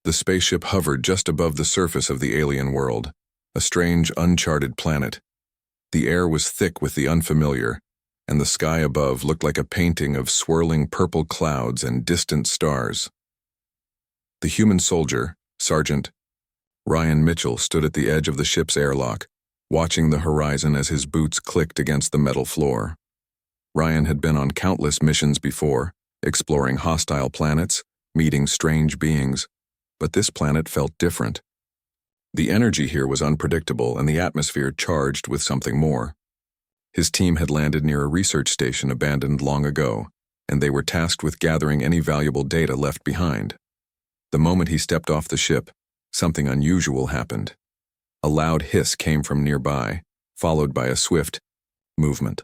The spaceship hovered just above the surface of the alien world, a strange, uncharted planet. The air was thick with the unfamiliar, and the sky above looked like a painting of swirling purple clouds and distant stars. The human soldier, Sergeant Ryan Mitchell, stood at the edge of the ship's airlock, watching the horizon as his boots clicked against the metal floor. Ryan had been on countless missions before, exploring hostile planets, meeting strange beings, but this planet felt different. The energy here was unpredictable and the atmosphere charged with something more. His team had landed near a research station abandoned long ago, and they were tasked with gathering any valuable data left behind. The moment he stepped off the ship, something unusual happened. A loud hiss came from nearby, followed by a swift movement.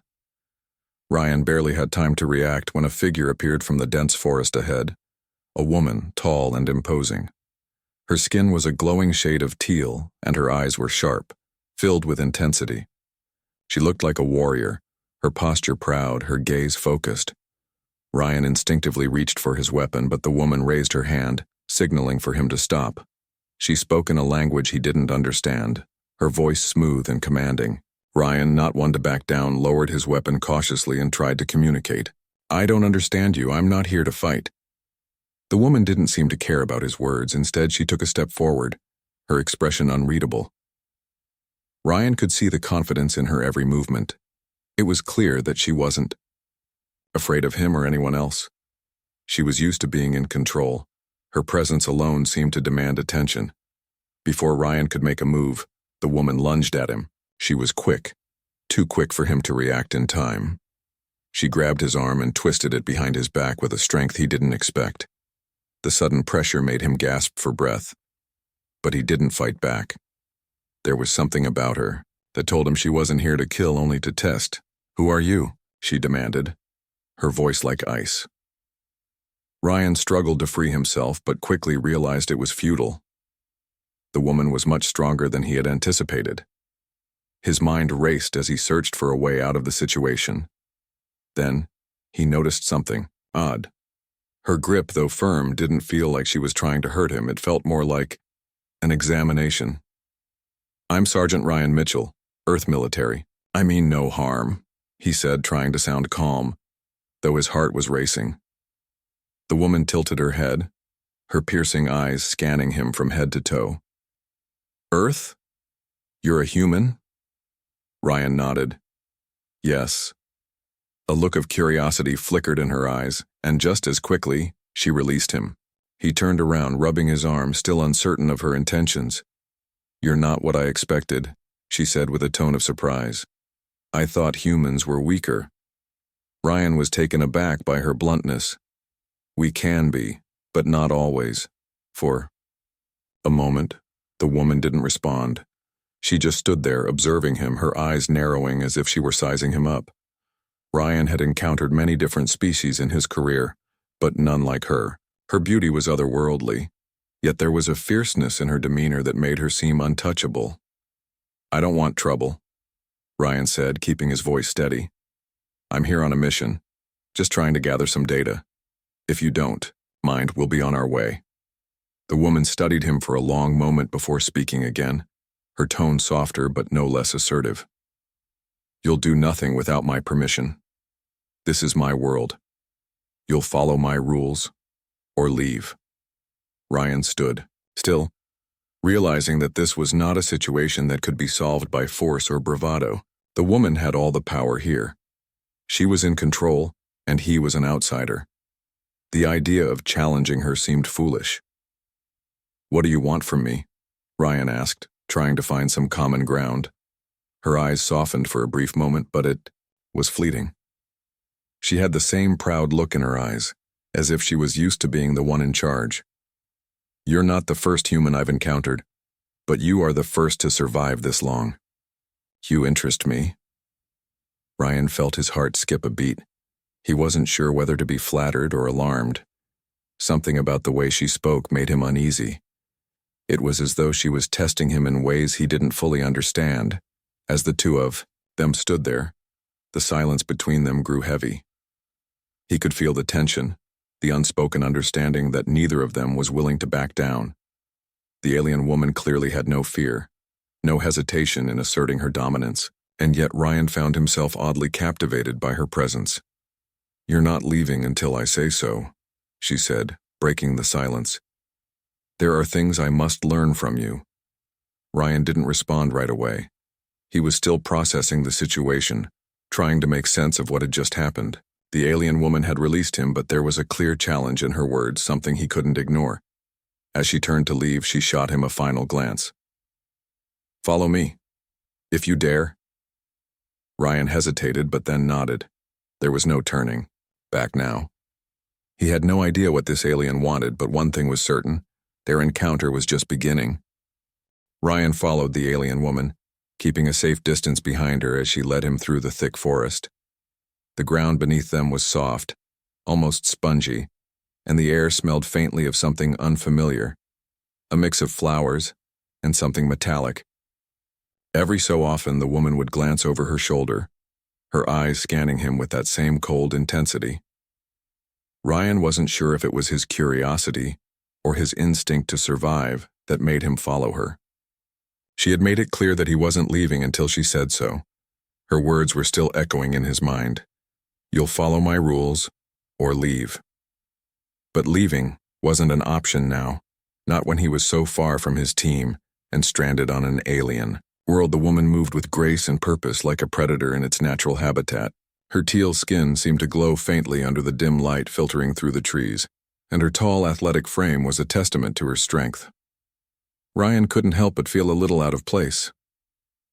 Ryan barely had time to react when a figure appeared from the dense forest ahead, a woman, tall and imposing. Her skin was a glowing shade of teal, and her eyes were sharp, filled with intensity. She looked like a warrior, her posture proud, her gaze focused. Ryan instinctively reached for his weapon, but the woman raised her hand, signaling for him to stop. She spoke in a language he didn't understand, her voice smooth and commanding. Ryan, not one to back down, lowered his weapon cautiously and tried to communicate. "I don't understand you. I'm not here to fight." The woman didn't seem to care about his words. Instead, she took a step forward, her expression unreadable. Ryan could see the confidence in her every movement. It was clear that she wasn't afraid of him or anyone else. She was used to being in control. Her presence alone seemed to demand attention. Before Ryan could make a move, the woman lunged at him. She was quick, too quick for him to react in time. She grabbed his arm and twisted it behind his back with a strength he didn't expect. The sudden pressure made him gasp for breath, but he didn't fight back. There was something about her that told him she wasn't here to kill, only to test. "Who are you?" she demanded, her voice like ice. Ryan struggled to free himself, but quickly realized it was futile. The woman was much stronger than he had anticipated. His mind raced as he searched for a way out of the situation. Then, he noticed something odd. Her grip, though firm, didn't feel like she was trying to hurt him. It felt more like an examination. "I'm Sergeant Ryan Mitchell, Earth Military. I mean no harm," he said, trying to sound calm, though his heart was racing. The woman tilted her head, her piercing eyes scanning him from head to toe. "Earth? You're a human?" Ryan nodded. "Yes." A look of curiosity flickered in her eyes, and just as quickly, she released him. He turned around, rubbing his arm, still uncertain of her intentions. "You're not what I expected," she said with a tone of surprise. "I thought humans were weaker." Ryan was taken aback by her bluntness. "We can be, but not always." For a moment, the woman didn't respond. She just stood there, observing him, her eyes narrowing as if she were sizing him up. Ryan had encountered many different species in his career, but none like her. Her beauty was otherworldly, yet there was a fierceness in her demeanor that made her seem untouchable. "I don't want trouble," Ryan said, keeping his voice steady. "I'm here on a mission, just trying to gather some data. If you don't mind, we'll be on our way." The woman studied him for a long moment before speaking again, her tone softer but no less assertive. "You'll do nothing without my permission. This is my world. You'll follow my rules, or leave." Ryan stood, still, realizing that this was not a situation that could be solved by force or bravado. The woman had all the power here. She was in control, and he was an outsider. The idea of challenging her seemed foolish. "What do you want from me?" Ryan asked, trying to find some common ground. Her eyes softened for a brief moment, but it was fleeting. She had the same proud look in her eyes, as if she was used to being the one in charge. "You're not the first human I've encountered, but you are the first to survive this long. You interest me." Ryan felt his heart skip a beat. He wasn't sure whether to be flattered or alarmed. Something about the way she spoke made him uneasy. It was as though she was testing him in ways he didn't fully understand. As the two of them stood there, the silence between them grew heavy. He could feel the tension, the unspoken understanding that neither of them was willing to back down. The alien woman clearly had no fear, no hesitation in asserting her dominance, and yet Ryan found himself oddly captivated by her presence. "You're not leaving until I say so," she said, breaking the silence. "There are things I must learn from you." Ryan didn't respond right away. He was still processing the situation, trying to make sense of what had just happened. The alien woman had released him, but there was a clear challenge in her words, something he couldn't ignore. As she turned to leave, she shot him a final glance. "Follow me, if you dare." Ryan hesitated, but then nodded. There was no turning back now. He had no idea what this alien wanted, but one thing was certain: their encounter was just beginning. Ryan followed the alien woman, keeping a safe distance behind her as she led him through the thick forest. The ground beneath them was soft, almost spongy, and the air smelled faintly of something unfamiliar, a mix of flowers and something metallic. Every so often, the woman would glance over her shoulder, her eyes scanning him with that same cold intensity. Ryan wasn't sure if it was his curiosity or his instinct to survive that made him follow her. She had made it clear that he wasn't leaving until she said so. Her words were still echoing in his mind. "You'll follow my rules, or leave." But leaving wasn't an option now, not when he was so far from his team and stranded on an alien world. The woman moved with grace and purpose, like a predator in its natural habitat. Her teal skin seemed to glow faintly under the dim light filtering through the trees, and her tall, athletic frame was a testament to her strength. Ryan couldn't help but feel a little out of place.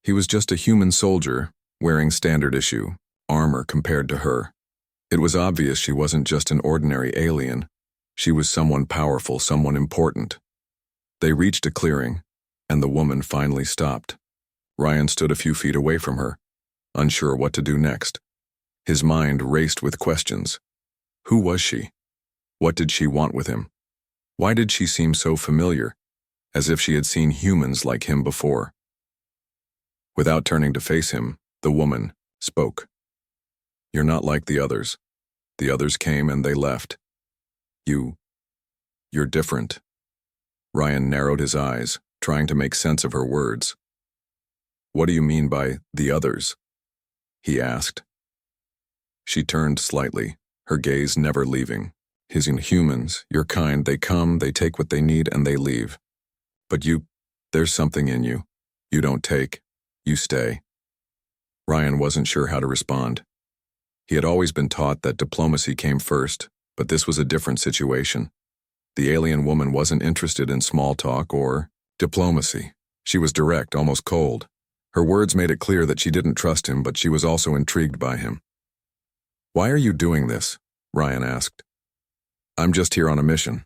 He was just a human soldier, wearing standard-issue armor compared to her. It was obvious she wasn't just an ordinary alien. She was someone powerful, someone important. They reached a clearing, and the woman finally stopped. Ryan stood a few feet away from her, unsure what to do next. His mind raced with questions. Who was she? What did she want with him? Why did she seem so familiar, as if she had seen humans like him before? Without turning to face him, the woman spoke. "You're not like the others. The others came and they left. You're different." Ryan narrowed his eyes, trying to make sense of her words. "What do you mean by the others?" he asked. She turned slightly, her gaze never leaving. "His inhumans, your kind, they come, they take what they need, and they leave. But there's something in you. You don't take, you stay." Ryan wasn't sure how to respond. He had always been taught that diplomacy came first, but this was a different situation. The alien woman wasn't interested in small talk or diplomacy. She was direct, almost cold. Her words made it clear that she didn't trust him, but she was also intrigued by him. "Why are you doing this?" Ryan asked. "I'm just here on a mission.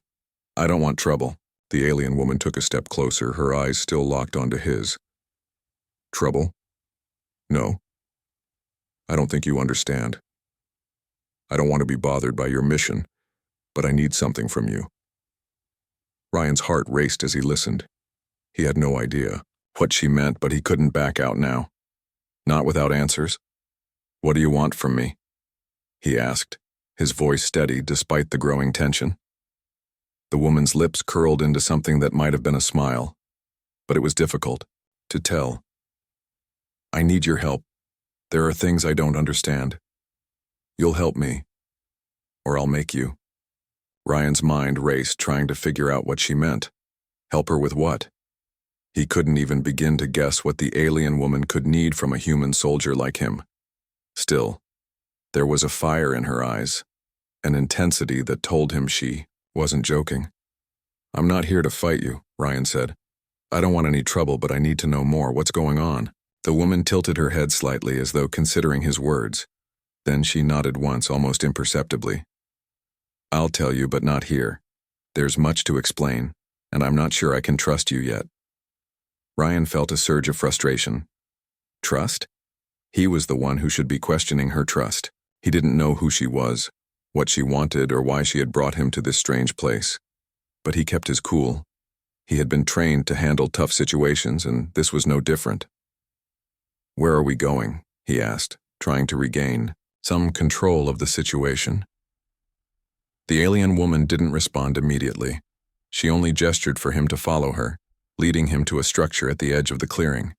I don't want trouble." The alien woman took a step closer, her eyes still locked onto his. "Trouble? No. I don't think you understand. I don't want to be bothered by your mission, but I need something from you." Ryan's heart raced as he listened. He had no idea what she meant, but he couldn't back out now. Not without answers. "What do you want from me?" he asked, his voice steady despite the growing tension. The woman's lips curled into something that might have been a smile, but it was difficult to tell. "I need your help. There are things I don't understand. You'll help me, or I'll make you." Ryan's mind raced, trying to figure out what she meant. Help her with what? He couldn't even begin to guess what the alien woman could need from a human soldier like him. Still, there was a fire in her eyes, an intensity that told him she wasn't joking. "I'm not here to fight you," Ryan said. "I don't want any trouble, but I need to know more. What's going on?" The woman tilted her head slightly as though considering his words. Then she nodded once, almost imperceptibly. "I'll tell you, but not here. There's much to explain, and I'm not sure I can trust you yet." Ryan felt a surge of frustration. Trust? He was the one who should be questioning her trust. He didn't know who she was, what she wanted, or why she had brought him to this strange place. But he kept his cool. He had been trained to handle tough situations, and this was no different. "Where are we going?" he asked, trying to regain some control of the situation. The alien woman didn't respond immediately. She only gestured for him to follow her, leading him to a structure at the edge of the clearing.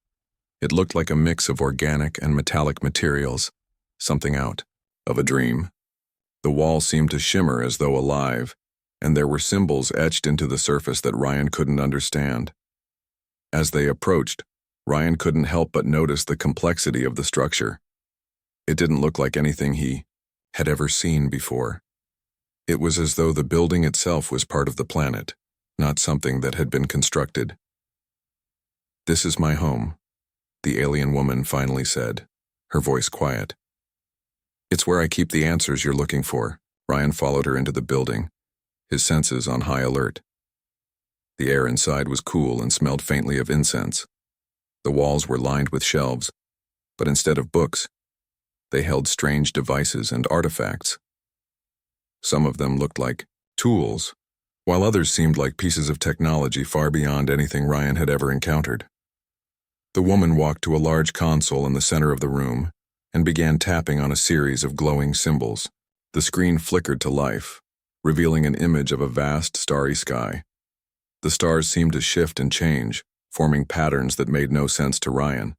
It looked like a mix of organic and metallic materials, something out of a dream. The wall seemed to shimmer as though alive, and there were symbols etched into the surface that Ryan couldn't understand. As they approached, Ryan couldn't help but notice the complexity of the structure. It didn't look like anything he had ever seen before. It was as though the building itself was part of the planet, not something that had been constructed. "This is my home," the alien woman finally said, her voice quiet. "It's where I keep the answers you're looking for." Ryan followed her into the building, his senses on high alert. The air inside was cool and smelled faintly of incense. The walls were lined with shelves, but instead of books, they held strange devices and artifacts. Some of them looked like tools, while others seemed like pieces of technology far beyond anything Ryan had ever encountered. The woman walked to a large console in the center of the room and began tapping on a series of glowing symbols. The screen flickered to life, revealing an image of a vast, starry sky. The stars seemed to shift and change, forming patterns that made no sense to Ryan.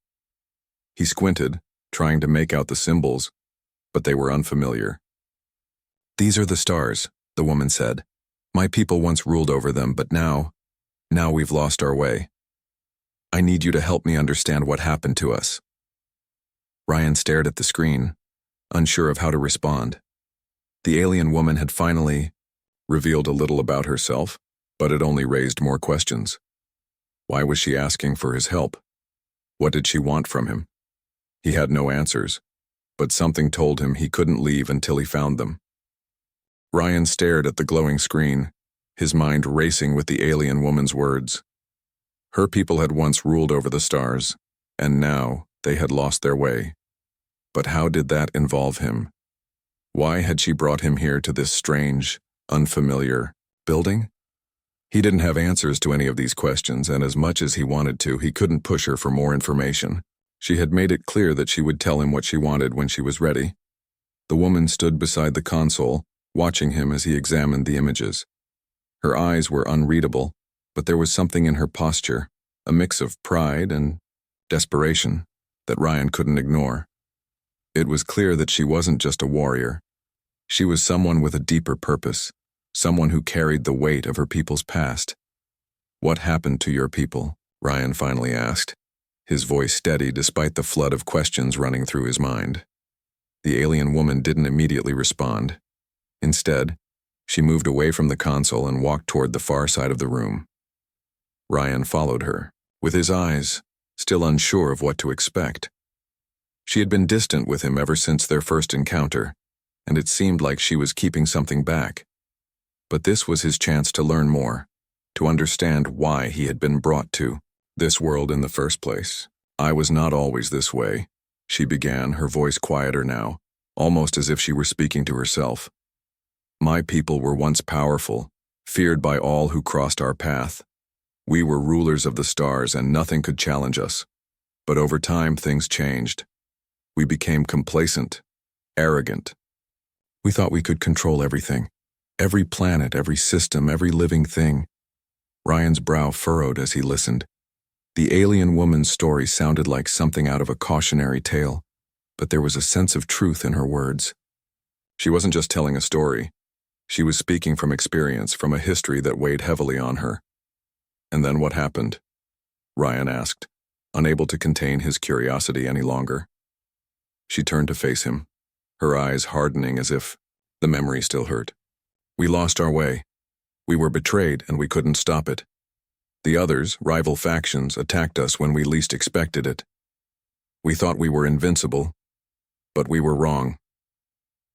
He squinted, trying to make out the symbols, but they were unfamiliar. "These are the stars," the woman said. "My people once ruled over them, but now we've lost our way. I need you to help me understand what happened to us." Ryan stared at the screen, unsure of how to respond. The alien woman had finally revealed a little about herself, but it only raised more questions. Why was she asking for his help? What did she want from him? He had no answers, but something told him he couldn't leave until he found them. Ryan stared at the glowing screen, his mind racing with the alien woman's words. Her people had once ruled over the stars, and now they had lost their way. But how did that involve him? Why had she brought him here to this strange, unfamiliar building? He didn't have answers to any of these questions, and as much as he wanted to, he couldn't push her for more information. She had made it clear that she would tell him what she wanted when she was ready. The woman stood beside the console, watching him as he examined the images. Her eyes were unreadable, but there was something in her posture, a mix of pride and desperation, that Ryan couldn't ignore. It was clear that she wasn't just a warrior. She was someone with a deeper purpose, someone who carried the weight of her people's past. "What happened to your people?" Ryan finally asked, his voice steady despite the flood of questions running through his mind. The alien woman didn't immediately respond. Instead, she moved away from the console and walked toward the far side of the room. Ryan followed her, with his eyes still unsure of what to expect. She had been distant with him ever since their first encounter, and it seemed like she was keeping something back. But this was his chance to learn more, to understand why he had been brought to this world in the first place. "I was not always this way," she began, her voice quieter now, almost as if she were speaking to herself. "My people were once powerful, feared by all who crossed our path. We were rulers of the stars and nothing could challenge us. But over time things changed. We became complacent, arrogant. We thought we could control everything. Every planet, every system, every living thing." Ryan's brow furrowed as he listened. The alien woman's story sounded like something out of a cautionary tale, but there was a sense of truth in her words. She wasn't just telling a story. She was speaking from experience, from a history that weighed heavily on her. "And then what happened?" Ryan asked, unable to contain his curiosity any longer. She turned to face him, her eyes hardening as if the memory still hurt. "We lost our way. We were betrayed and we couldn't stop it. The others, rival factions, attacked us when we least expected it. We thought we were invincible, but we were wrong.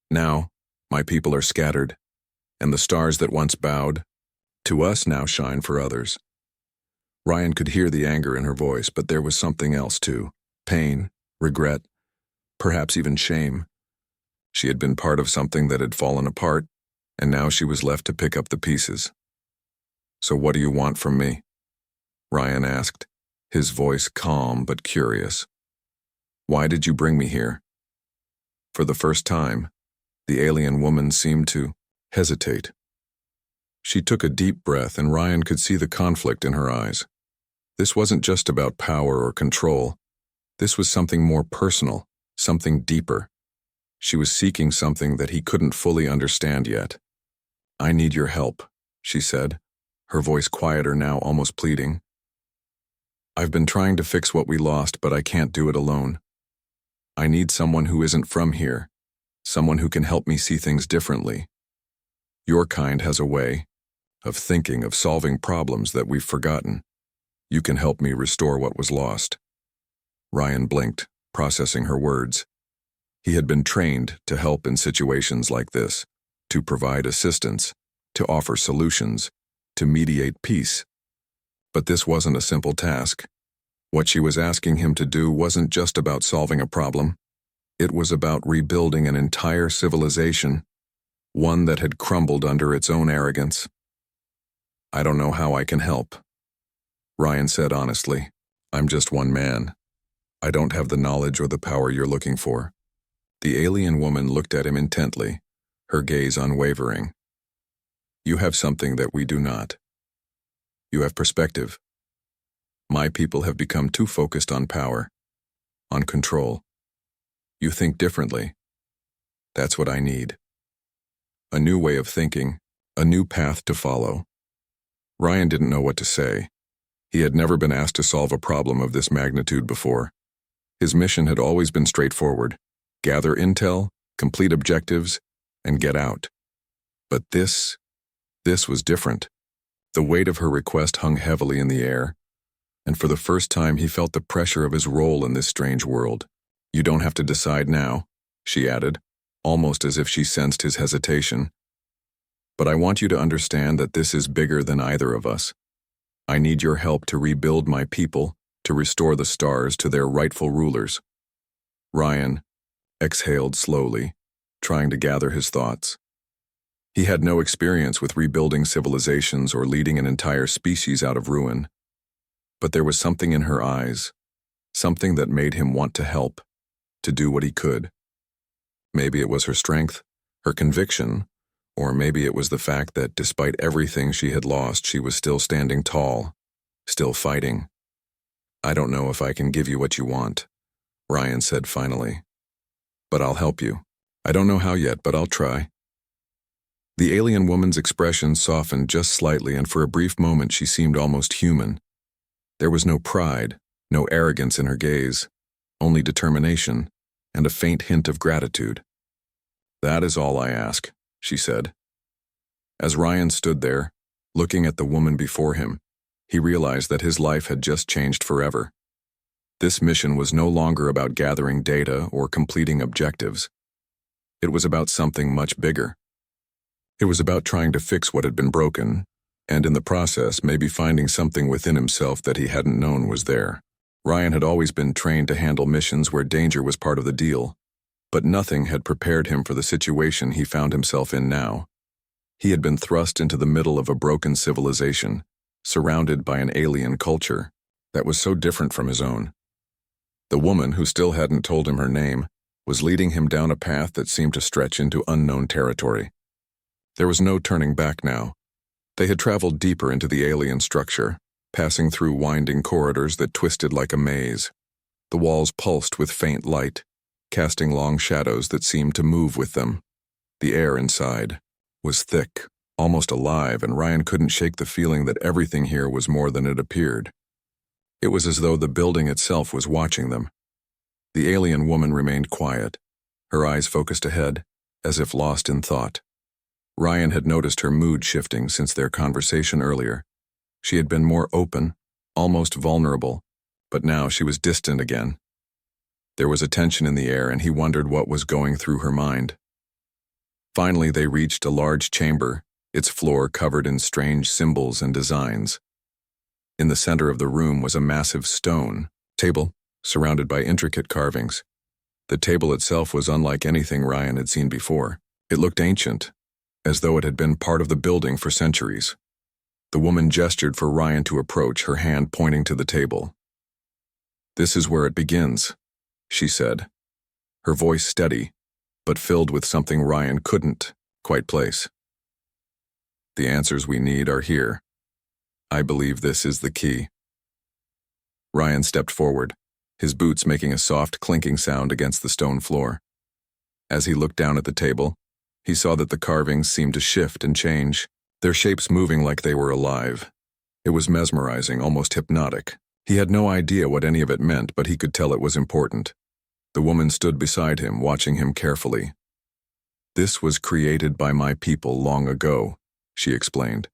Now, my people are scattered, and the stars that once bowed to us now shine for others." Ryan could hear the anger in her voice, but there was something else too. Pain, regret, perhaps even shame. She had been part of something that had fallen apart, and now she was left to pick up the pieces. "So what do you want from me?" Ryan asked, his voice calm but curious. "Why did you bring me here?" For the first time, the alien woman seemed to hesitate. She took a deep breath, and Ryan could see the conflict in her eyes. This wasn't just about power or control. This was something more personal, something deeper. She was seeking something that he couldn't fully understand yet. "I need your help," she said, her voice quieter now, almost pleading. "I've been trying to fix what we lost, but I can't do it alone. I need someone who isn't from here, someone who can help me see things differently. Your kind has a way of thinking, of solving problems that we've forgotten. You can help me restore what was lost." Ryan blinked, processing her words. He had been trained to help in situations like this, to provide assistance, to offer solutions, to mediate peace. But this wasn't a simple task. What she was asking him to do wasn't just about solving a problem. It was about rebuilding an entire civilization, one that had crumbled under its own arrogance. "I don't know how I can help," Ryan said honestly. "I'm just one man. I don't have the knowledge or the power you're looking for." The alien woman looked at him intently, her gaze unwavering. "You have something that we do not. You have perspective. My people have become too focused on power, on control. You think differently. That's what I need. A new way of thinking, a new path to follow." Ryan didn't know what to say. He had never been asked to solve a problem of this magnitude before. His mission had always been straightforward: gather intel, complete objectives, and get out. But this was different. The weight of her request hung heavily in the air, and for the first time he felt the pressure of his role in this strange world. "You don't have to decide now," she added, almost as if she sensed his hesitation. "But I want you to understand that this is bigger than either of us. I need your help to rebuild my people, to restore the stars to their rightful rulers." Ryan exhaled slowly, trying to gather his thoughts. He had no experience with rebuilding civilizations or leading an entire species out of ruin. But there was something in her eyes, something that made him want to help, to do what he could. Maybe it was her strength, her conviction, or maybe it was the fact that despite everything she had lost, she was still standing tall, still fighting. "I don't know if I can give you what you want," Ryan said finally. "But I'll help you. I don't know how yet, but I'll try." The alien woman's expression softened just slightly, and for a brief moment she seemed almost human. There was no pride, no arrogance in her gaze, only determination, and a faint hint of gratitude. "That is all I ask," she said. As Ryan stood there, looking at the woman before him, he realized that his life had just changed forever. This mission was no longer about gathering data or completing objectives. It was about something much bigger. It was about trying to fix what had been broken, and in the process maybe finding something within himself that he hadn't known was there. Ryan had always been trained to handle missions where danger was part of the deal, but nothing had prepared him for the situation he found himself in now. He had been thrust into the middle of a broken civilization, surrounded by an alien culture that was so different from his own. The woman, who still hadn't told him her name, was leading him down a path that seemed to stretch into unknown territory. There was no turning back now. They had traveled deeper into the alien structure, passing through winding corridors that twisted like a maze. The walls pulsed with faint light, casting long shadows that seemed to move with them. The air inside was thick, almost alive, and Ryan couldn't shake the feeling that everything here was more than it appeared. It was as though the building itself was watching them. The alien woman remained quiet, her eyes focused ahead, as if lost in thought. Ryan had noticed her mood shifting since their conversation earlier. She had been more open, almost vulnerable, but now she was distant again. There was a tension in the air, and he wondered what was going through her mind. Finally, they reached a large chamber, its floor covered in strange symbols and designs. In the center of the room was a massive stone table, surrounded by intricate carvings. The table itself was unlike anything Ryan had seen before. It looked ancient, as though it had been part of the building for centuries. The woman gestured for Ryan to approach, her hand pointing to the table. "This is where it begins," she said, her voice steady, but filled with something Ryan couldn't quite place. "The answers we need are here. I believe this is the key." Ryan stepped forward, his boots making a soft clinking sound against the stone floor. As he looked down at the table, he saw that the carvings seemed to shift and change, their shapes moving like they were alive. It was mesmerizing, almost hypnotic. He had no idea what any of it meant, but he could tell it was important. The woman stood beside him, watching him carefully. "This was created by my people long ago," she explained.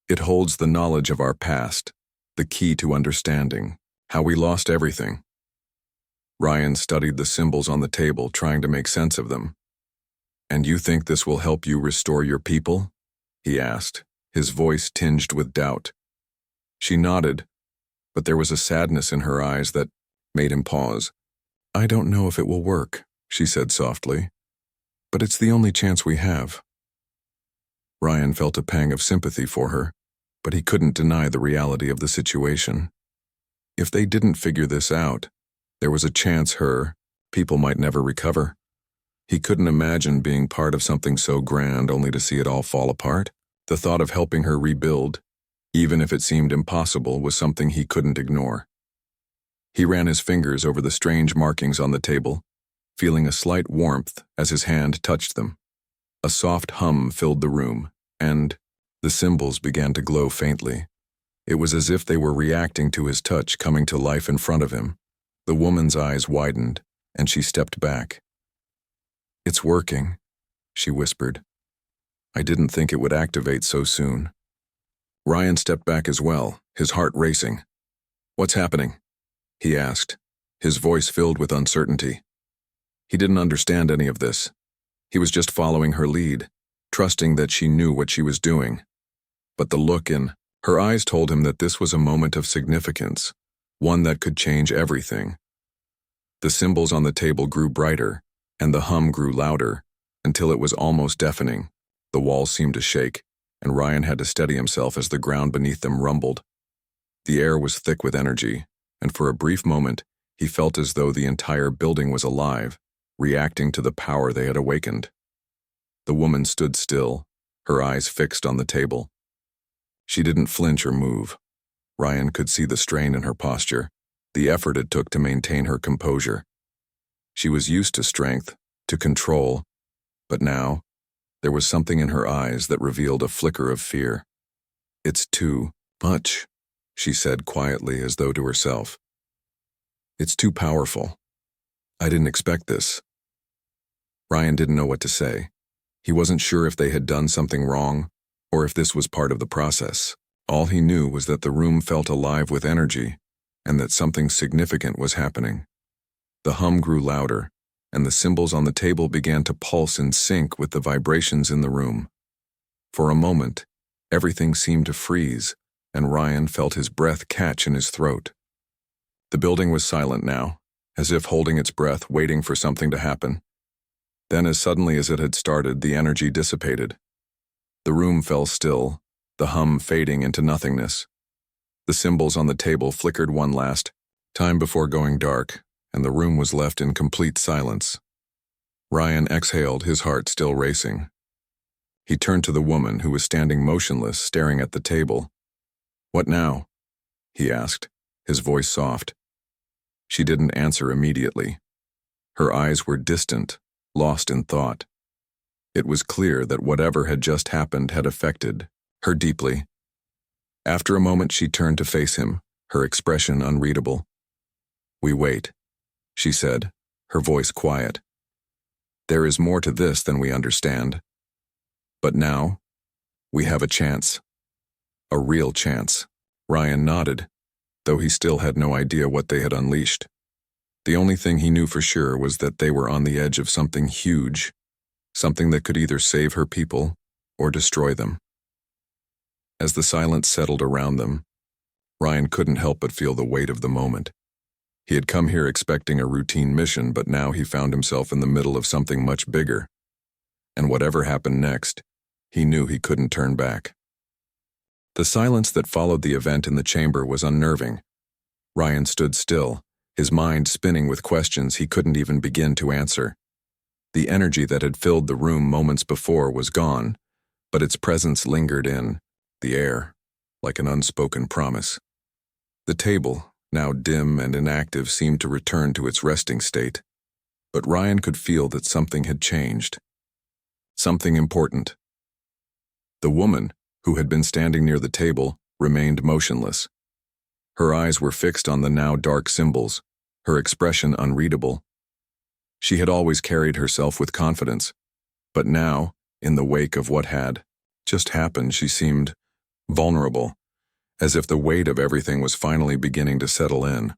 "It holds the knowledge of our past, the key to understanding, how we lost everything." Ryan studied the symbols on the table, trying to make sense of them. "And you think this will help you restore your people?" he asked, his voice tinged with doubt. She nodded, but there was a sadness in her eyes that made him pause. "I don't know if it will work," she said softly, "but it's the only chance we have." Ryan felt a pang of sympathy for her, but he couldn't deny the reality of the situation. If they didn't figure this out, there was a chance her people might never recover. He couldn't imagine being part of something so grand only to see it all fall apart. The thought of helping her rebuild, even if it seemed impossible, was something he couldn't ignore. He ran his fingers over the strange markings on the table, feeling a slight warmth as his hand touched them. A soft hum filled the room, and the symbols began to glow faintly. It was as if they were reacting to his touch, coming to life in front of him. The woman's eyes widened, and she stepped back. "It's working," she whispered. "I didn't think it would activate so soon." Ryan stepped back as well, his heart racing. "What's happening?" he asked, his voice filled with uncertainty. He didn't understand any of this. He was just following her lead, trusting that she knew what she was doing. But the look in her eyes told him that this was a moment of significance, one that could change everything. The symbols on the table grew brighter, and the hum grew louder, until it was almost deafening. The walls seemed to shake, and Ryan had to steady himself as the ground beneath them rumbled. The air was thick with energy, and for a brief moment, he felt as though the entire building was alive, reacting to the power they had awakened. The woman stood still, her eyes fixed on the table. She didn't flinch or move. Ryan could see the strain in her posture, the effort it took to maintain her composure. She was used to strength, to control, but now, there was something in her eyes that revealed a flicker of fear. "It's too much," she said quietly, as though to herself. "It's too powerful. I didn't expect this." Ryan didn't know what to say. He wasn't sure if they had done something wrong, or if this was part of the process. All he knew was that the room felt alive with energy, and that something significant was happening. The hum grew louder, and the symbols on the table began to pulse in sync with the vibrations in the room. For a moment, everything seemed to freeze, and Ryan felt his breath catch in his throat. The building was silent now, as if holding its breath, waiting for something to happen. Then, as suddenly as it had started, the energy dissipated. The room fell still, the hum fading into nothingness. The symbols on the table flickered one last time before going dark, and the room was left in complete silence. Ryan exhaled, his heart still racing. He turned to the woman, who was standing motionless, staring at the table. "What now?" he asked, his voice soft. She didn't answer immediately. Her eyes were distant, lost in thought. It was clear that whatever had just happened had affected her deeply. After a moment, she turned to face him, her expression unreadable. "We wait," she said, her voice quiet. "There is more to this than we understand. But now, we have a chance. A real chance." Ryan nodded, though he still had no idea what they had unleashed. The only thing he knew for sure was that they were on the edge of something huge, something that could either save her people or destroy them. As the silence settled around them, Ryan couldn't help but feel the weight of the moment. He had come here expecting a routine mission, but now he found himself in the middle of something much bigger. And whatever happened next, he knew he couldn't turn back. The silence that followed the event in the chamber was unnerving. Ryan stood still, his mind spinning with questions he couldn't even begin to answer. The energy that had filled the room moments before was gone, but its presence lingered in the air, like an unspoken promise. The table, now dim and inactive, seemed to return to its resting state. But Ryan could feel that something had changed. Something important. The woman, who had been standing near the table, remained motionless. Her eyes were fixed on the now dark symbols, her expression unreadable. She had always carried herself with confidence, but now, in the wake of what had just happened, she seemed vulnerable, as if the weight of everything was finally beginning to settle in.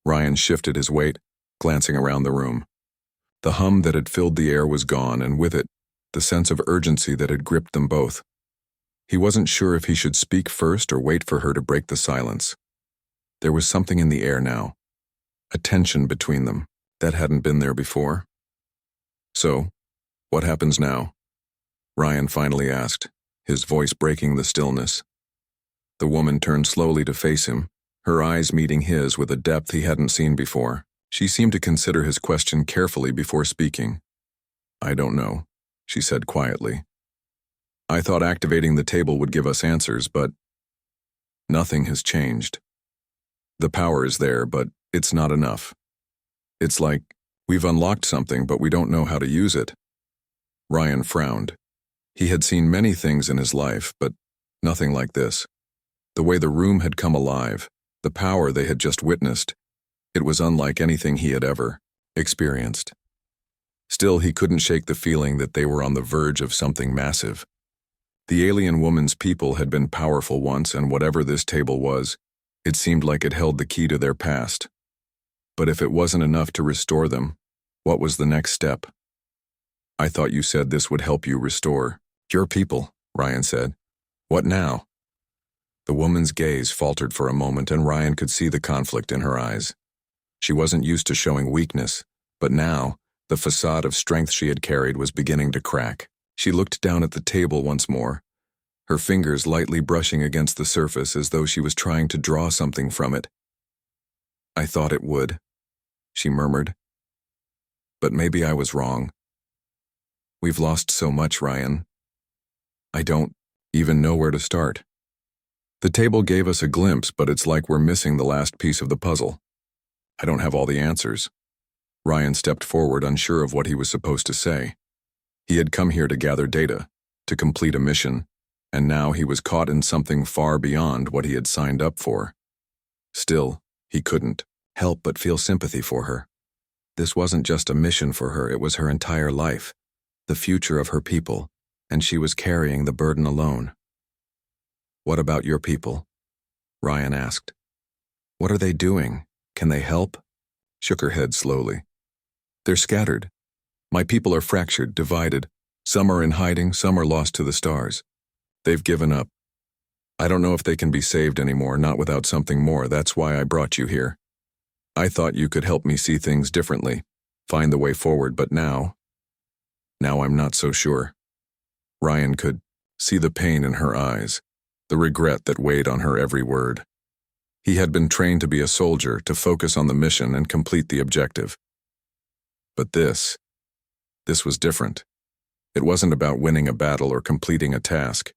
Ryan shifted his weight, glancing around the room. The hum that had filled the air was gone, and with it, the sense of urgency that had gripped them both. He wasn't sure if he should speak first or wait for her to break the silence. There was something in the air now, a tension between them that hadn't been there before. "So, what happens now?" Ryan finally asked, his voice breaking the stillness. The woman turned slowly to face him, her eyes meeting his with a depth he hadn't seen before. She seemed to consider his question carefully before speaking. "I don't know," she said quietly. "I thought activating the table would give us answers, but nothing has changed. The power is there, but it's not enough. It's like we've unlocked something, but we don't know how to use it." Ryan frowned. He had seen many things in his life, but nothing like this. The way the room had come alive, the power they had just witnessed, it was unlike anything he had ever experienced. Still, he couldn't shake the feeling that they were on the verge of something massive. The alien woman's people had been powerful once, and whatever this table was, it seemed like it held the key to their past. But if it wasn't enough to restore them, what was the next step? "I thought you said this would help you restore your people," Ryan said. "What now?" The woman's gaze faltered for a moment, and Ryan could see the conflict in her eyes. She wasn't used to showing weakness, but now, the facade of strength she had carried was beginning to crack. She looked down at the table once more, her fingers lightly brushing against the surface as though she was trying to draw something from it. "I thought it would," she murmured. "But maybe I was wrong. We've lost so much, Ryan. I don't even know where to start. The table gave us a glimpse, but it's like we're missing the last piece of the puzzle. I don't have all the answers." Ryan stepped forward, unsure of what he was supposed to say. He had come here to gather data, to complete a mission, and now he was caught in something far beyond what he had signed up for. Still, he couldn't help but feel sympathy for her. This wasn't just a mission for her, it was her entire life, the future of her people, and she was carrying the burden alone. "What about your people?" Ryan asked. "What are they doing? Can they help?" Shook her head slowly. "They're scattered. My people are fractured, divided. Some are in hiding, some are lost to the stars. They've given up. I don't know if they can be saved anymore, not without something more. That's why I brought you here. I thought you could help me see things differently, find the way forward, but now I'm not so sure." Ryan could see the pain in her eyes, the regret that weighed on her every word. He had been trained to be a soldier, to focus on the mission and complete the objective. But this was different. It wasn't about winning a battle or completing a task.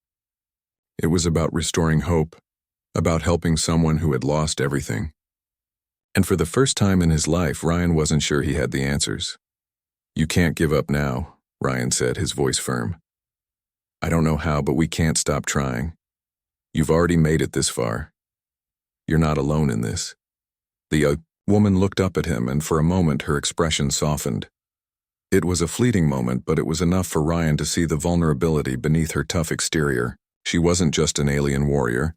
It was about restoring hope, about helping someone who had lost everything. And for the first time in his life, Ryan wasn't sure he had the answers. "You can't give up now," Ryan said, his voice firm. "I don't know how, but we can't stop trying. You've already made it this far. You're not alone in this." The woman looked up at him, and for a moment her expression softened. It was a fleeting moment, but it was enough for Ryan to see the vulnerability beneath her tough exterior. She wasn't just an alien warrior.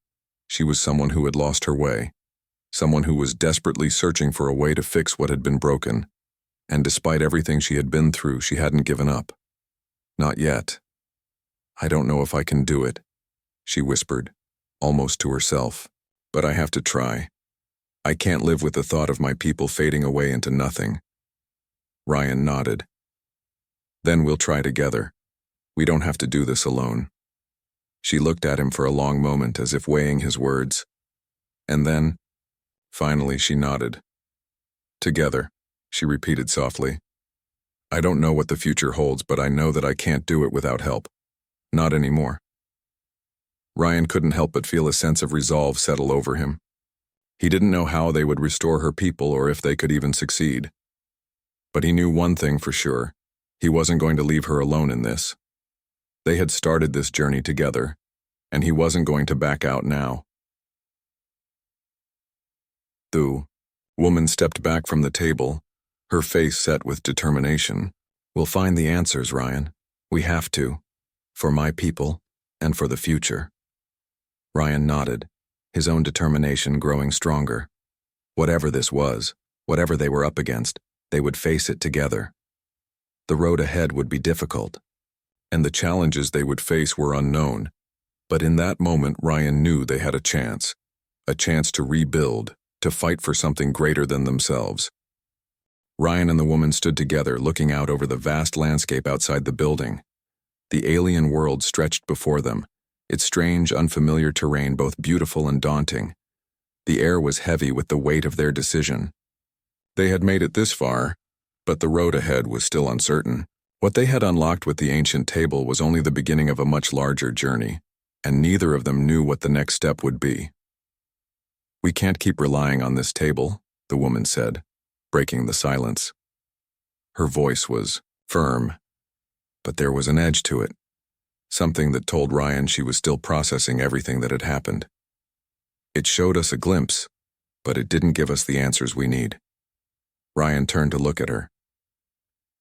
She was someone who had lost her way, someone who was desperately searching for a way to fix what had been broken. And despite everything she had been through, she hadn't given up. "Not yet. I don't know if I can do it," she whispered, almost to herself. "But I have to try. I can't live with the thought of my people fading away into nothing." Ryan nodded. "Then we'll try together. We don't have to do this alone." She looked at him for a long moment, as if weighing his words. And then, finally, she nodded. "Together," she repeated softly. "I don't know what the future holds, but I know that I can't do it without help. Not anymore." Ryan couldn't help but feel a sense of resolve settle over him. He didn't know how they would restore her people or if they could even succeed. But he knew one thing for sure. He wasn't going to leave her alone in this. They had started this journey together, and he wasn't going to back out now. The woman stepped back from the table, her face set with determination. We'll find the answers, Ryan. We have to. For my people, and for the future. Ryan nodded, his own determination growing stronger. Whatever this was, whatever they were up against, they would face it together. The road ahead would be difficult, and the challenges they would face were unknown. But in that moment, Ryan knew they had a chance to rebuild, to fight for something greater than themselves. Ryan and the woman stood together, looking out over the vast landscape outside the building. The alien world stretched before them, its strange, unfamiliar terrain both beautiful and daunting. The air was heavy with the weight of their decision. They had made it this far, but the road ahead was still uncertain. What they had unlocked with the ancient table was only the beginning of a much larger journey, and neither of them knew what the next step would be. We can't keep relying on this table, the woman said, breaking the silence. Her voice was firm, but there was an edge to it, something that told Ryan she was still processing everything that had happened. It showed us a glimpse, but it didn't give us the answers we need. Ryan turned to look at her.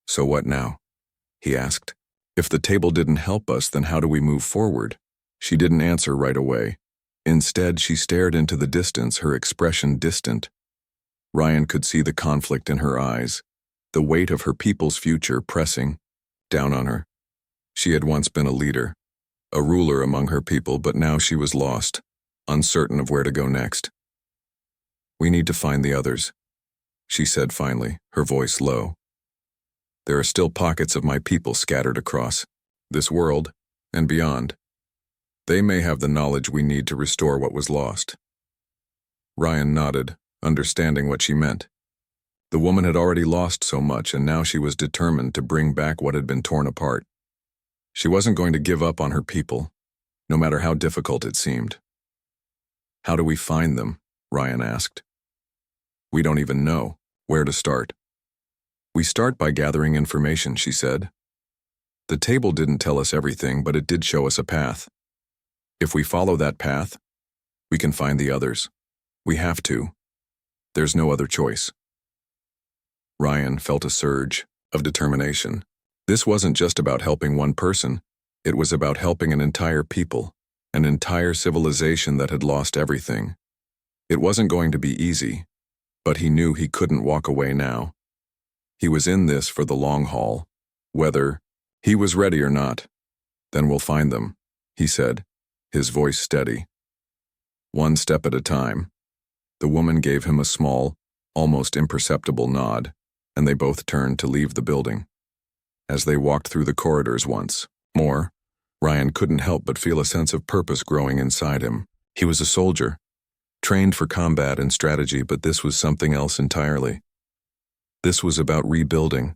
So what now? He asked. If the table didn't help us, then how do we move forward? She didn't answer right away. Instead, she stared into the distance, her expression distant. Ryan could see the conflict in her eyes, the weight of her people's future pressing down on her. She had once been a leader, a ruler among her people, but now she was lost, uncertain of where to go next. We need to find the others, she said finally, her voice low. There are still pockets of my people scattered across this world and beyond. They may have the knowledge we need to restore what was lost. Ryan nodded, understanding what she meant. The woman had already lost so much, and now she was determined to bring back what had been torn apart. She wasn't going to give up on her people, no matter how difficult it seemed. How do we find them? Ryan asked. We don't even know where to start. We start by gathering information, she said. The table didn't tell us everything, but it did show us a path. If we follow that path, we can find the others. We have to. There's no other choice. Ryan felt a surge of determination. This wasn't just about helping one person. It was about helping an entire people, an entire civilization that had lost everything. It wasn't going to be easy, but he knew he couldn't walk away now. He was in this for the long haul. Whether he was ready or not, then we'll find them, he said, his voice steady. One step at a time. The woman gave him a small, almost imperceptible nod, and they both turned to leave the building. As they walked through the corridors once more, Ryan couldn't help but feel a sense of purpose growing inside him. He was a soldier, trained for combat and strategy, but this was something else entirely. This was about rebuilding,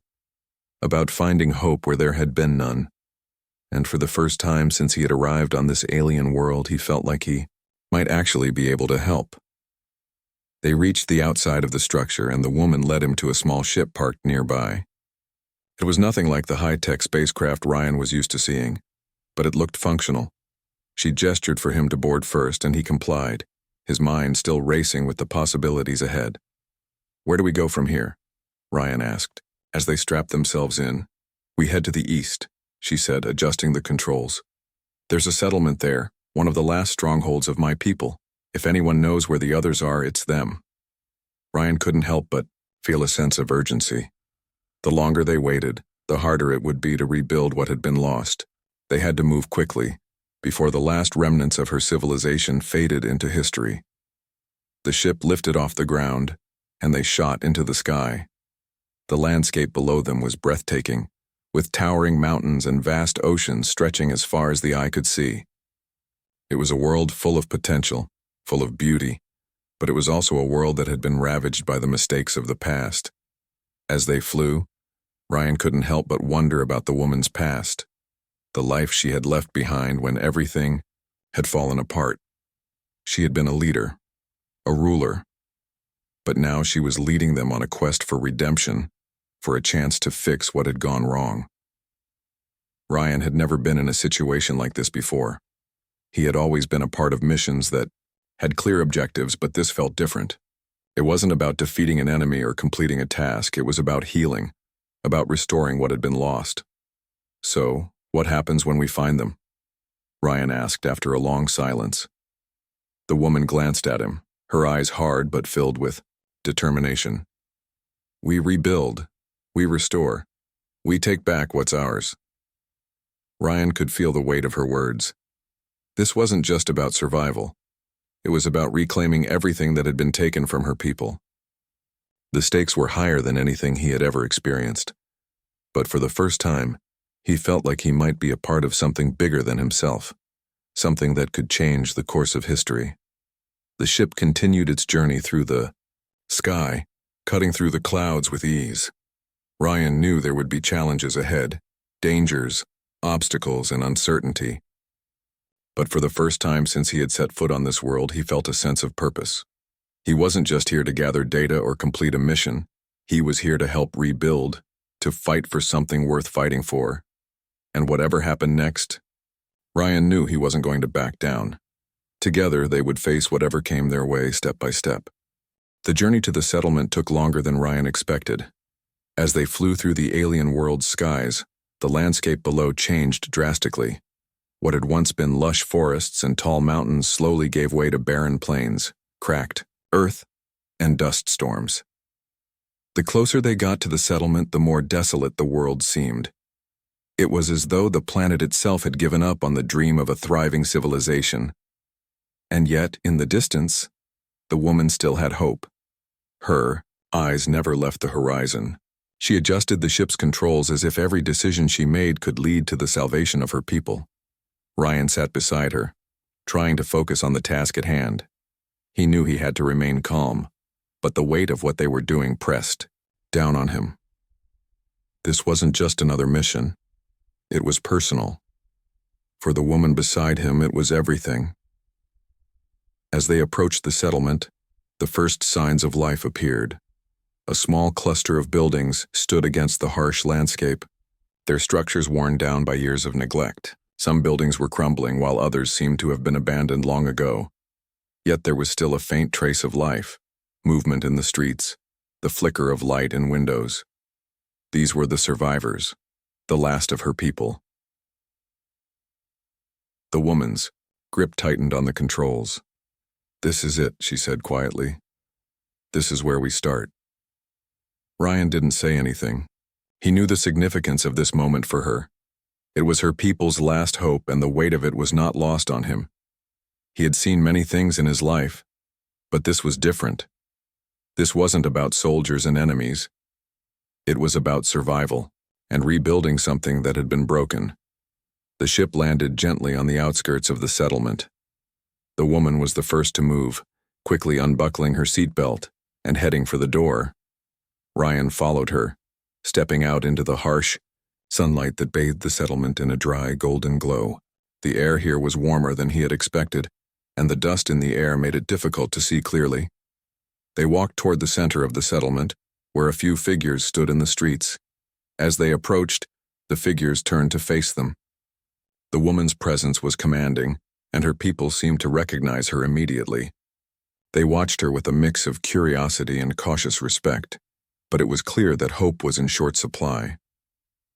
about finding hope where there had been none. And for the first time since he had arrived on this alien world, he felt like he might actually be able to help. They reached the outside of the structure, and the woman led him to a small ship parked nearby. It was nothing like the high-tech spacecraft Ryan was used to seeing, but it looked functional. She gestured for him to board first, and he complied, his mind still racing with the possibilities ahead. Where do we go from here? Ryan asked, as they strapped themselves in. We head to the east, she said, adjusting the controls. There's a settlement there, one of the last strongholds of my people. If anyone knows where the others are, it's them. Ryan couldn't help but feel a sense of urgency. The longer they waited, the harder it would be to rebuild what had been lost. They had to move quickly, before the last remnants of her civilization faded into history. The ship lifted off the ground, and they shot into the sky. The landscape below them was breathtaking, with towering mountains and vast oceans stretching as far as the eye could see. It was a world full of potential, full of beauty, but it was also a world that had been ravaged by the mistakes of the past. As they flew, Ryan couldn't help but wonder about the woman's past, the life she had left behind when everything had fallen apart. She had been a leader, a ruler, But now she was leading them on a quest for redemption, for a chance to fix what had gone wrong. Ryan had never been in a situation like this before. He had always been a part of missions that had clear objectives, but this felt different. It wasn't about defeating an enemy or completing a task. It was about healing, about restoring what had been lost. "So, what happens when we find them?" Ryan asked after a long silence. The woman glanced at him, her eyes hard but filled with determination. "We rebuild. We restore. We take back what's ours." Ryan could feel the weight of her words. This wasn't just about survival. It was about reclaiming everything that had been taken from her people. The stakes were higher than anything he had ever experienced. But for the first time, he felt like he might be a part of something bigger than himself, something that could change the course of history. The ship continued its journey through the sky, cutting through the clouds with ease. Ryan knew there would be challenges ahead, dangers, obstacles, and uncertainty. But for the first time since he had set foot on this world, he felt a sense of purpose. He wasn't just here to gather data or complete a mission. He was here to help rebuild, to fight for something worth fighting for. And whatever happened next, Ryan knew he wasn't going to back down. Together, they would face whatever came their way step by step. The journey to the settlement took longer than Ryan expected. As they flew through the alien world's skies, the landscape below changed drastically. What had once been lush forests and tall mountains slowly gave way to barren plains, cracked earth, and dust storms. The closer they got to the settlement, the more desolate the world seemed. It was as though the planet itself had given up on the dream of a thriving civilization. And yet, in the distance, the woman still had hope. Her eyes never left the horizon. She adjusted the ship's controls as if every decision she made could lead to the salvation of her people. Ryan sat beside her, trying to focus on the task at hand. He knew he had to remain calm, but the weight of what they were doing pressed down on him. This wasn't just another mission. It was personal. For the woman beside him, it was everything. As they approached the settlement, the first signs of life appeared. A small cluster of buildings stood against the harsh landscape, their structures worn down by years of neglect. Some buildings were crumbling, while others seemed to have been abandoned long ago. Yet there was still a faint trace of life, movement in the streets, the flicker of light in windows. These were the survivors, the last of her people. The woman's grip tightened on the controls. "This is it," she said quietly. "This is where we start." Ryan didn't say anything. He knew the significance of this moment for her. It was her people's last hope, and the weight of it was not lost on him. He had seen many things in his life, but this was different. This wasn't about soldiers and enemies. It was about survival and rebuilding something that had been broken. The ship landed gently on the outskirts of the settlement. The woman was the first to move, quickly unbuckling her seatbelt and heading for the door. Ryan followed her, stepping out into the harsh sunlight that bathed the settlement in a dry, golden glow. The air here was warmer than he had expected, and the dust in the air made it difficult to see clearly. They walked toward the center of the settlement, where a few figures stood in the streets. As they approached, the figures turned to face them. The woman's presence was commanding, and her people seemed to recognize her immediately. They watched her with a mix of curiosity and cautious respect, but it was clear that hope was in short supply.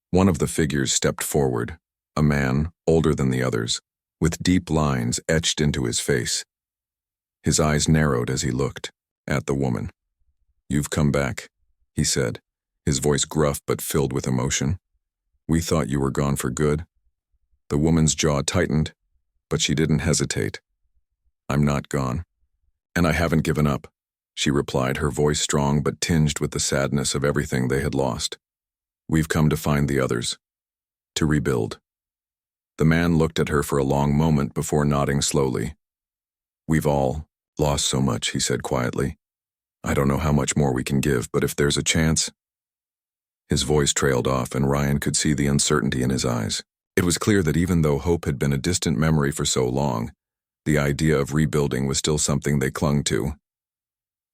One of the figures stepped forward, a man older than the others, with deep lines etched into his face. His eyes narrowed as he looked at the woman. "You've come back," he said, his voice gruff but filled with emotion. "We thought you were gone for good." The woman's jaw tightened, but she didn't hesitate. "I'm not gone, and I haven't given up," she replied, her voice strong but tinged with the sadness of everything they had lost. "We've come to find the others, to rebuild." The man looked at her for a long moment before nodding slowly. "We've all lost so much," he said quietly. "I don't know how much more we can give, but if there's a chance—" His voice trailed off, and Ryan could see the uncertainty in his eyes. It was clear that even though hope had been a distant memory for so long, the idea of rebuilding was still something they clung to.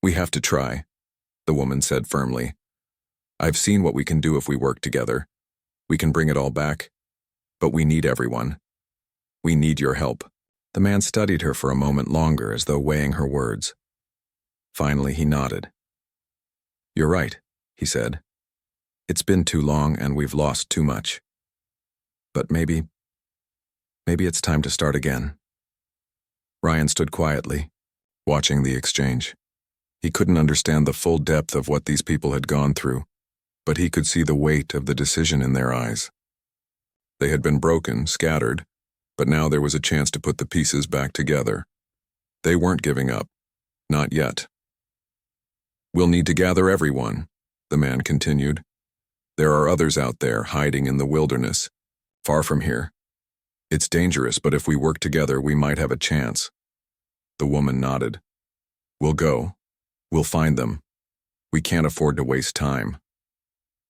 We have to try, the woman said firmly. I've seen what we can do if we work together. We can bring it all back. But we need everyone. We need your help. The man studied her for a moment longer as though weighing her words. Finally, he nodded. You're right, he said. It's been too long and we've lost too much. But maybe it's time to start again. Ryan stood quietly, watching the exchange. He couldn't understand the full depth of what these people had gone through, but he could see the weight of the decision in their eyes. They had been broken, scattered, but now there was a chance to put the pieces back together. They weren't giving up. Not yet. We'll need to gather everyone, the man continued. There are others out there hiding in the wilderness, far from here. It's dangerous, but if we work together, we might have a chance. The woman nodded. We'll go. We'll find them. We can't afford to waste time.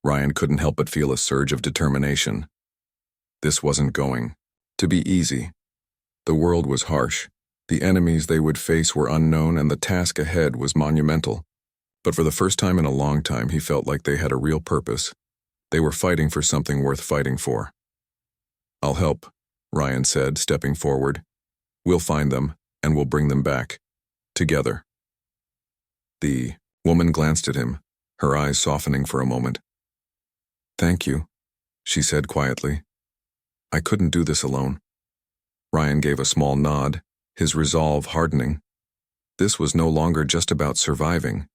Ryan couldn't help but feel a surge of determination. This wasn't going to be easy. The world was harsh. The enemies they would face were unknown, and the task ahead was monumental. But for the first time in a long time, he felt like they had a real purpose. They were fighting for something worth fighting for. I'll help, Ryan said, stepping forward. We'll find them, and we'll bring them back. Together. The woman glanced at him, her eyes softening for a moment. Thank you, she said quietly. I couldn't do this alone. Ryan gave a small nod, his resolve hardening. This was no longer just about surviving.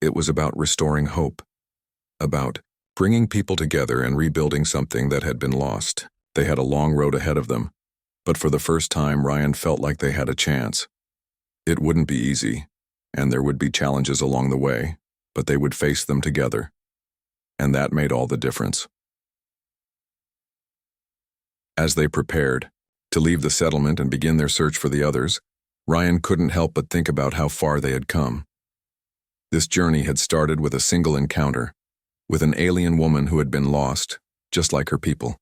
It was about restoring hope. About bringing people together and rebuilding something that had been lost. They had a long road ahead of them, but for the first time, Ryan felt like they had a chance. It wouldn't be easy, and there would be challenges along the way, but they would face them together. And that made all the difference. As they prepared to leave the settlement and begin their search for the others, Ryan couldn't help but think about how far they had come. This journey had started with a single encounter, with an alien woman who had been lost, just like her people.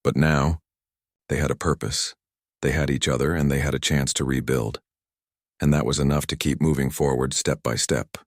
But now, they had a purpose. They had each other, and they had a chance to rebuild. And that was enough to keep moving forward step by step.